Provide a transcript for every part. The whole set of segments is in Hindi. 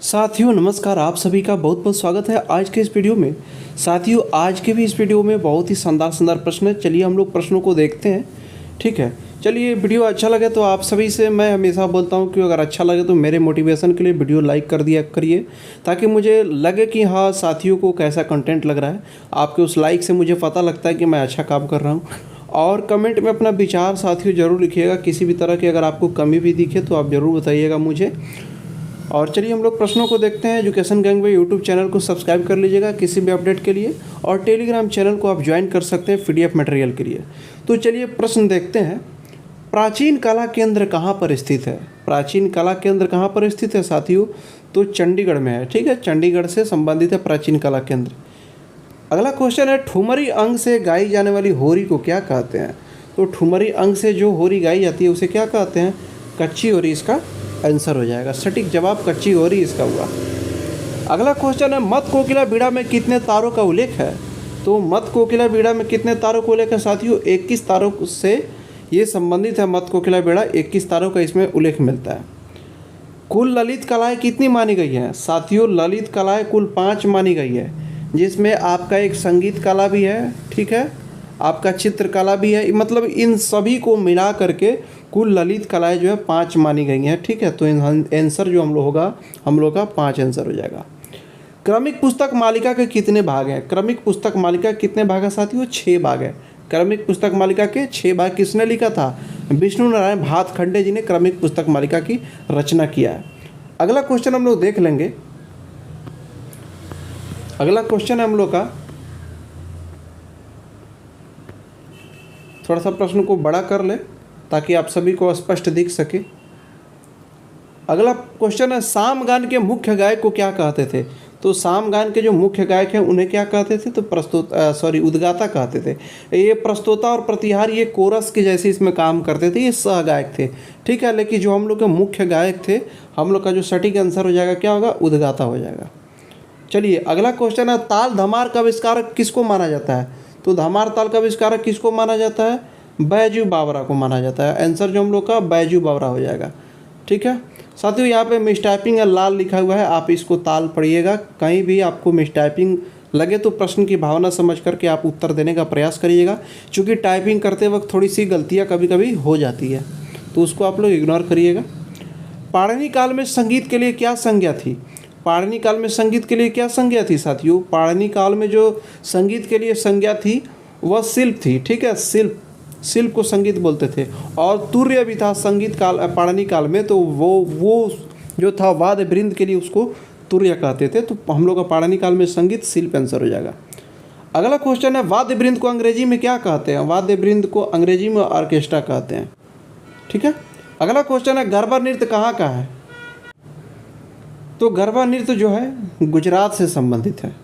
साथियों नमस्कार, आप सभी का बहुत बहुत स्वागत है आज के इस वीडियो में। साथियों आज के भी इस वीडियो में बहुत ही शानदार प्रश्न है। चलिए हम लोग प्रश्नों को देखते हैं। ठीक है, चलिए वीडियो अच्छा लगे तो आप सभी से मैं हमेशा बोलता हूं कि अगर अच्छा लगे तो मेरे मोटिवेशन के लिए वीडियो लाइक कर दिया करिए, ताकि मुझे लगे कि हाँ साथियों को कैसा कंटेंट लग रहा है। आपके उस लाइक से मुझे पता लगता है कि मैं अच्छा काम कर रहा हूँ। और कमेंट में अपना विचार साथियों ज़रूर लिखिएगा। किसी भी तरह की अगर आपको कमी भी दिखे तो आप ज़रूर बताइएगा मुझे। और चलिए हम लोग प्रश्नों को देखते हैं। एजुकेशन गैंग में यूट्यूब चैनल को सब्सक्राइब कर लीजिएगा किसी भी अपडेट के लिए, और टेलीग्राम चैनल को आप ज्वाइन कर सकते हैं पीडीएफ मटेरियल के लिए। तो चलिए प्रश्न देखते हैं। प्राचीन कला केंद्र कहाँ पर स्थित है? प्राचीन कला केंद्र कहाँ पर स्थित है साथियों? तो चंडीगढ़ में है। ठीक है, चंडीगढ़ से संबंधित है प्राचीन कला केंद्र। अगला क्वेश्चन है, ठुमरी अंग से गाई जाने वाली होरी को क्या कहते हैं? तो ठुमरी अंग से जो होरी गाई जाती है उसे क्या कहते हैं? कच्ची होरी इसका आंसर हो जाएगा। सटीक जवाब कच्ची होरी इसका हुआ। अगला क्वेश्चन है, मत कोकिला बीड़ा में कितने तारों का उल्लेख है? तो मत कोकिला बीड़ा में कितने तारों का उल्लेख है साथियों? 21 तारों से ये संबंधित है। मत कोकिला बीड़ा 21 तारों का इसमें उल्लेख मिलता है। कुल ललित कलाएं कितनी मानी गई हैं साथियों? ललित कलाएं कुल 5 मानी गई है, जिसमें आपका एक संगीत कला भी है, ठीक है, आपका चित्रकला भी है। मतलब इन सभी को मिला करके कुल ललित कलाएं जो है 5 मानी गई हैं। ठीक है, तो आंसर जो हम लोग का 5 आंसर हो जाएगा। क्रमिक पुस्तक मालिका के कितने भाग हैं? क्रमिक पुस्तक मालिका कितने भाग है साथियों? 6 भाग है। क्रमिक पुस्तक मालिका के 6 भाग किसने लिखा था? विष्णु नारायण भातखंडे जी ने क्रमिक पुस्तक मालिका की रचना किया है। अगला क्वेश्चन हम लोग देख लेंगे। अगला क्वेश्चन है हम लोग का, थोड़ा सा प्रश्न को बड़ा कर ले ताकि आप सभी को स्पष्ट दिख सके। अगला क्वेश्चन है, सामगान के मुख्य गायक को क्या कहते थे? तो सामगान के जो मुख्य गायक हैं उन्हें क्या कहते थे? तो उद्गाता कहते थे। ये प्रस्तोता और प्रतिहार ये कोरस के जैसे इसमें काम करते थे, ये सह गायक थे। ठीक है, लेकिन जो हम लोग के मुख्य गायक थे, हम लोग का जो सटीक आंसर हो जाएगा क्या होगा? उद्गाता हो जाएगा। चलिए अगला क्वेश्चन है, ताल धमार का आविष्कारक किसको माना जाता है? तो धमार ताल का आविष्कारक किसको माना जाता है? बैजू बावरा को माना जाता है। आंसर जो हम लोग का बैजू बावरा हो जाएगा। ठीक है साथियों, यहाँ पे मिसटाइपिंग लाल लिखा हुआ है, आप इसको ताल पढ़िएगा। कहीं भी आपको मिसटाइपिंग लगे तो प्रश्न की भावना समझ करके आप उत्तर देने का प्रयास करिएगा, क्योंकि टाइपिंग करते वक्त थोड़ी सी गलतियाँ कभी कभी हो जाती है, तो उसको आप लोग इग्नोर करिएगा। पाणिनि काल में संगीत के लिए क्या संज्ञा थी? पाणिनि काल में संगीत के लिए क्या संज्ञा थी साथियों? पाणिनि काल में जो संगीत के लिए संज्ञा थी वह शिल्प थी। ठीक है, शिल्प को संगीत बोलते थे। और तुर्य भी था संगीत काल पाणिनि काल में, तो वो जो था वाद्य वृंद के लिए उसको तुर्य कहते थे। तो हम लोग का पाणिनि काल में संगीत शिल्प आंसर हो जाएगा। अगला क्वेश्चन है, वाद्य वृंद को अंग्रेजी में क्या कहते हैं? वाद्य वृंद को अंग्रेजी में ऑर्केस्ट्रा कहते हैं। ठीक है, अगला क्वेश्चन है, गरबा नृत्य कहाँ का है? तो गरबा नृत्य जो है गुजरात से संबंधित है।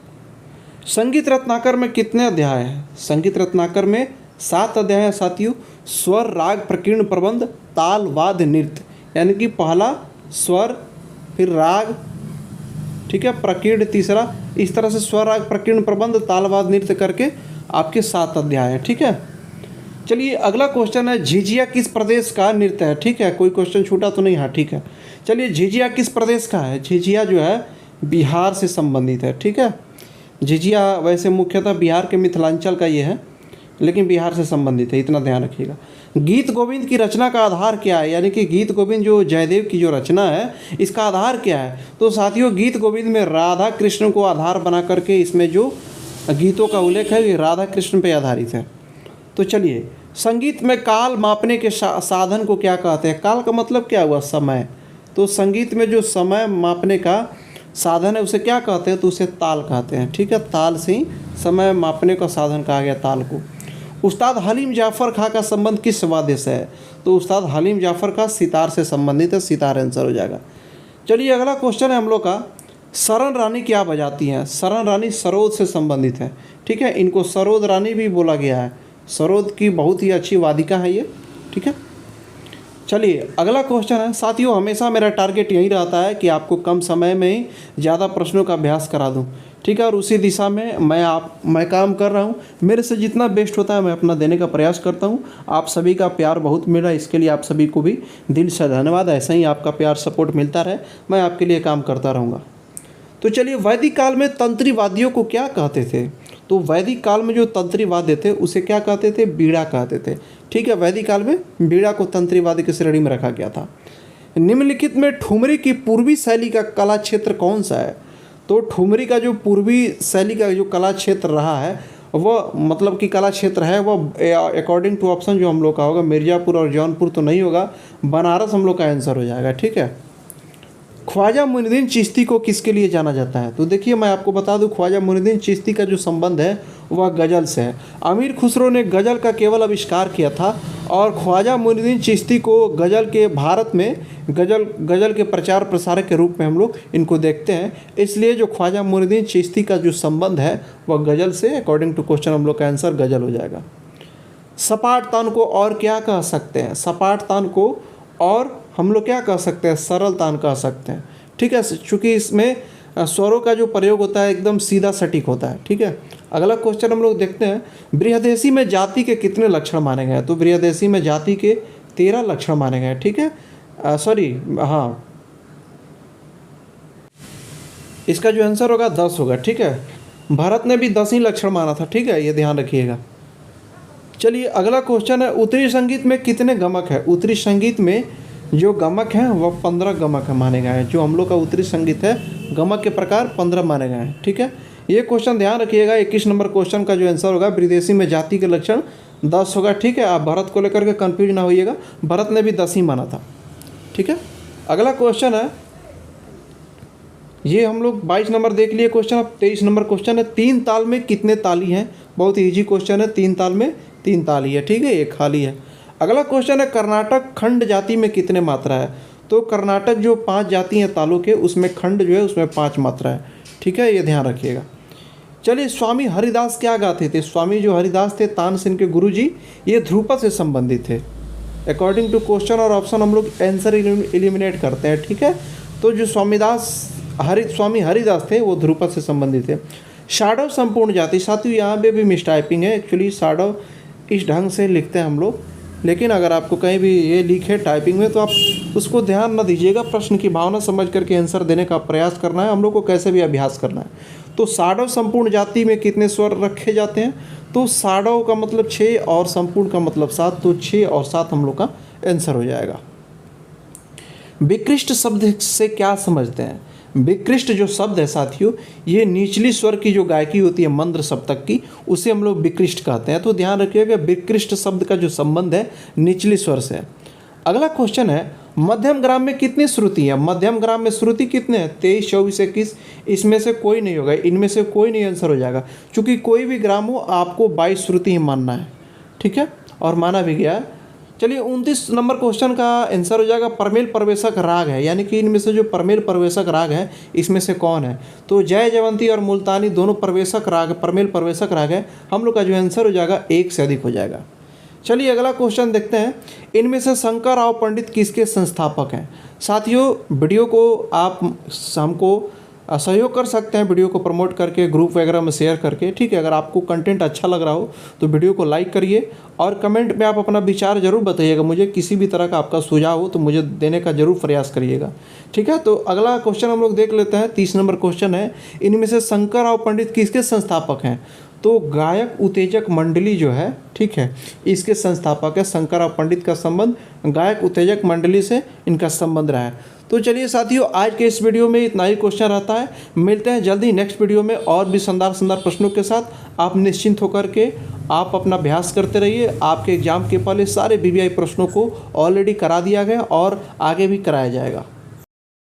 संगीत रत्नाकर में कितने अध्याय हैं? संगीत रत्नाकर में 7 अध्याय हैं साथियों। स्वर, राग, प्रकीर्ण, प्रबंध, ताल, वाद्य, नृत्य, यानी कि पहला स्वर, फिर राग, ठीक है, प्रकीर्ण तीसरा, इस तरह से स्वर, राग, प्रकीर्ण, प्रबंध, ताल, वाद्य, नृत्य करके आपके 7 अध्याय हैं। ठीक है, चलिए अगला क्वेश्चन है, झिझिया किस प्रदेश का नृत्य है? ठीक है, कोई क्वेश्चन छूटा तो नहीं? हाँ ठीक है। चलिए झिझिया किस प्रदेश का है? झिझिया जो है बिहार से संबंधित है। ठीक है, झिझिया वैसे मुख्यतः बिहार के मिथिलांचल का ये है, लेकिन बिहार से संबंधित है, इतना ध्यान रखिएगा। गीत गोविंद की रचना का आधार क्या है? यानी कि गीत गोविंद जो जयदेव की जो रचना है इसका आधार क्या है? तो साथियों गीत गोविंद में राधा कृष्ण को आधार बना करके इसमें जो गीतों का उल्लेख है ये राधा कृष्ण पे आधारित है। तो चलिए, संगीत में काल मापने के साधन को क्या कहते हैं? काल का मतलब क्या हुआ? समय। तो संगीत में जो समय मापने का साधन है उसे क्या कहते हैं? तो उसे ताल कहते हैं। ठीक है, ताल से ही समय मापने का साधन कहा गया ताल को। उस्ताद हलीम जाफ़र खां का संबंध किस वाद्य से है? तो उस्ताद हलीम जाफ़र का सितार से संबंधित है, सितार आंसर हो जाएगा। चलिए अगला क्वेश्चन है हम लोग का, सरन रानी क्या बजाती हैं? सरन रानी सरोद से संबंधित है। ठीक है, इनको सरोद रानी भी बोला गया है। सरोद की बहुत ही अच्छी वादिका है ये। ठीक है, चलिए अगला क्वेश्चन है। साथियों हमेशा मेरा टारगेट यही रहता है कि आपको कम समय में ही ज़्यादा प्रश्नों का अभ्यास करा दूं, ठीक है, और उसी दिशा में मैं काम कर रहा हूं। मेरे से जितना बेस्ट होता है मैं अपना देने का प्रयास करता हूं। आप सभी का प्यार बहुत मिला, इसके लिए आप सभी को भी दिल से धन्यवाद। ऐसा ही आपका प्यार सपोर्ट मिलता रहे, मैं आपके लिए काम करता रहूँगा। तो चलिए, वैदिक काल में तंत्रीवादियों को क्या कहते थे? तो वैदिक काल में जो तंत्रीवाद्य थे उसे क्या कहते थे? बीड़ा कहते थे, ठीक है। वैदिक काल में बीड़ा को तंत्रीवाद्य की श्रेणी में रखा गया था। निम्नलिखित में ठुमरी की पूर्वी शैली का कला क्षेत्र कौन सा है? तो ठुमरी का जो पूर्वी शैली का जो कला क्षेत्र रहा है वह मतलब कि कला क्षेत्र है वह अकॉर्डिंग टू ऑप्शन जो हम लोग का होगा मिर्ज़ापुर और जौनपुर तो नहीं होगा, बनारस हम लोग का आंसर हो जाएगा, ठीक है। ख्वाजा मुइनुद्दीन चिश्ती को किसके लिए जाना जाता है? तो देखिए मैं आपको बता दूं, ख्वाजा मुइनुद्दीन चिश्ती का जो संबंध है वह गज़ल से है। अमीर खुसरो ने गज़ल का केवल आविष्कार किया था और ख्वाजा मुइनुद्दीन चिश्ती को गज़ल के भारत में गज़ल के प्रचार प्रसारक के रूप में हम लोग इनको देखते हैं। इसलिए जो ख्वाजा मुइनुद्दीन चिश्ती का जो संबंध है वह गज़ल से, अकॉर्डिंग टू क्वेश्चन हम लोग का आंसर गज़ल हो जाएगा। सपाट तान को और क्या कह सकते हैं? सपाट तान को और हम लोग क्या कह सकते हैं? सरल तान कह सकते हैं, ठीक है, चूँकि इसमें स्वरों का जो प्रयोग होता है एकदम सीधा सटीक होता है, ठीक है। अगला क्वेश्चन हम लोग देखते हैं, बृहदेशी में जाति के कितने लक्षण माने गए हैं? तो बृहदेशी में जाति के 13 लक्षण माने गए हैं, ठीक है। हाँ, इसका जो आंसर होगा 10 होगा, ठीक है। भारत ने भी 10 ही लक्षण माना था, ठीक है, ये ध्यान रखिएगा। चलिए अगला क्वेश्चन है, उत्तरी संगीत में कितने गमक है? उत्तरी संगीत में जो गमक हैं वह 15 गमक माने गए हैं। जो हम लोग का उत्तरी संगीत है गमक के प्रकार 15 माने गए हैं, ठीक है। ये क्वेश्चन ध्यान रखिएगा। 21 नंबर क्वेश्चन का जो आंसर होगा विदेशी में जाति के लक्षण 10 होगा, ठीक है। आप भारत को लेकर के कन्फ्यूज ना होइएगा, भारत ने भी 10 ही माना था, ठीक है। अगला क्वेश्चन है, ये हम लोग 22 नंबर देख लिए क्वेश्चन। अब 23 नंबर क्वेश्चन है, 3 ताल में कितने ताली हैं? बहुत ईजी क्वेश्चन है। 3 ताल में 3 ताली है, ठीक है, एक खाली है। अगला क्वेश्चन है, कर्नाटक खंड जाति में कितने मात्रा है? तो कर्नाटक जो 5 जाति हैं तालों के, उसमें खंड जो है उसमें 5 मात्रा है, ठीक है, ये ध्यान रखिएगा। चलिए, स्वामी हरिदास क्या गाते थे? स्वामी जो हरिदास थे तानसेन के गुरुजी, ये ध्रुपद से संबंधित थे। अकॉर्डिंग टू क्वेश्चन और ऑप्शन हम लोग आंसर एलिमिनेट करते हैं, ठीक है। तो जो स्वामी हरिदास थे वो ध्रुपद से संबंधित थे। शाडव संपूर्ण जाति, साथियों यहाँ पे भी मिस टाइपिंग है। एक्चुअली शाडव इस ढंग से लिखते हैं हम लोग, लेकिन अगर आपको कहीं भी ये लिखे टाइपिंग में तो आप उसको ध्यान न दीजिएगा। प्रश्न की भावना समझ करके आंसर देने का प्रयास करना है, हम लोग को कैसे भी अभ्यास करना है। तो साडव संपूर्ण जाति में कितने स्वर रखे जाते हैं? तो साडव का मतलब 6 और संपूर्ण का मतलब 7, तो 6 और 7 हम लोग का आंसर हो जाएगा। विकृष्ट शब्द से क्या समझते हैं? विकृष्ट जो शब्द है साथियों, ये निचली स्वर की जो गायकी होती है मंद्र सप्तक की, उसे हम लोग विकृष्ट कहते हैं। तो ध्यान रखिएगा, विकृष्ट शब्द का जो संबंध है निचली स्वर से। अगला क्वेश्चन है, मध्यम ग्राम में कितनी श्रुति है? मध्यम ग्राम में श्रुति कितने हैं? 23, 24, 21, इसमें से कोई नहीं होगा, इनमें से कोई नहीं आंसर हो जाएगा, क्योंकि कोई भी ग्राम हो आपको 22 श्रुति ही मानना है, ठीक है, और माना भी गया है। चलिए 29 नंबर क्वेश्चन का आंसर हो जाएगा, परमेल प्रवेशक राग है, यानी कि इनमें से जो परमेल प्रवेशक राग है इसमें से कौन है? तो जय जयवंती और मुल्तानी दोनों प्रवेशक राग, परमेल प्रवेशक राग है। हम लोग का जो आंसर हो जाएगा 1 से अधिक हो जाएगा। चलिए अगला क्वेश्चन देखते हैं, इनमें से शंकर राव पंडित किसके संस्थापक हैं? साथियों वीडियो को आप हमको सहयोग कर सकते हैं, वीडियो को प्रमोट करके ग्रुप वगैरह में शेयर करके, ठीक है। अगर आपको कंटेंट अच्छा लग रहा हो तो वीडियो को लाइक करिए और कमेंट में आप अपना विचार जरूर बताइएगा। मुझे किसी भी तरह का आपका सुझाव हो तो मुझे देने का जरूर प्रयास करिएगा, ठीक है। तो अगला क्वेश्चन हम लोग देख लेते हैं। 30 नंबर क्वेश्चन है, इनमें से शंकर राव पंडित किसके संस्थापक हैं? तो गायक उत्तेजक मंडली जो है, ठीक है, इसके संस्थापक है। शंकर राव पंडित का संबंध गायक उत्तेजक मंडली से इनका संबंध रहा है। तो चलिए साथियों, आज के इस वीडियो में इतना ही क्वेश्चन रहता है। मिलते हैं जल्दी नेक्स्ट वीडियो में और भी शानदार प्रश्नों के साथ। आप निश्चिंत होकर के आप अपना अभ्यास करते रहिए। आपके एग्जाम के पहले सारे BBI प्रश्नों को ऑलरेडी करा दिया गया और आगे भी कराया जाएगा।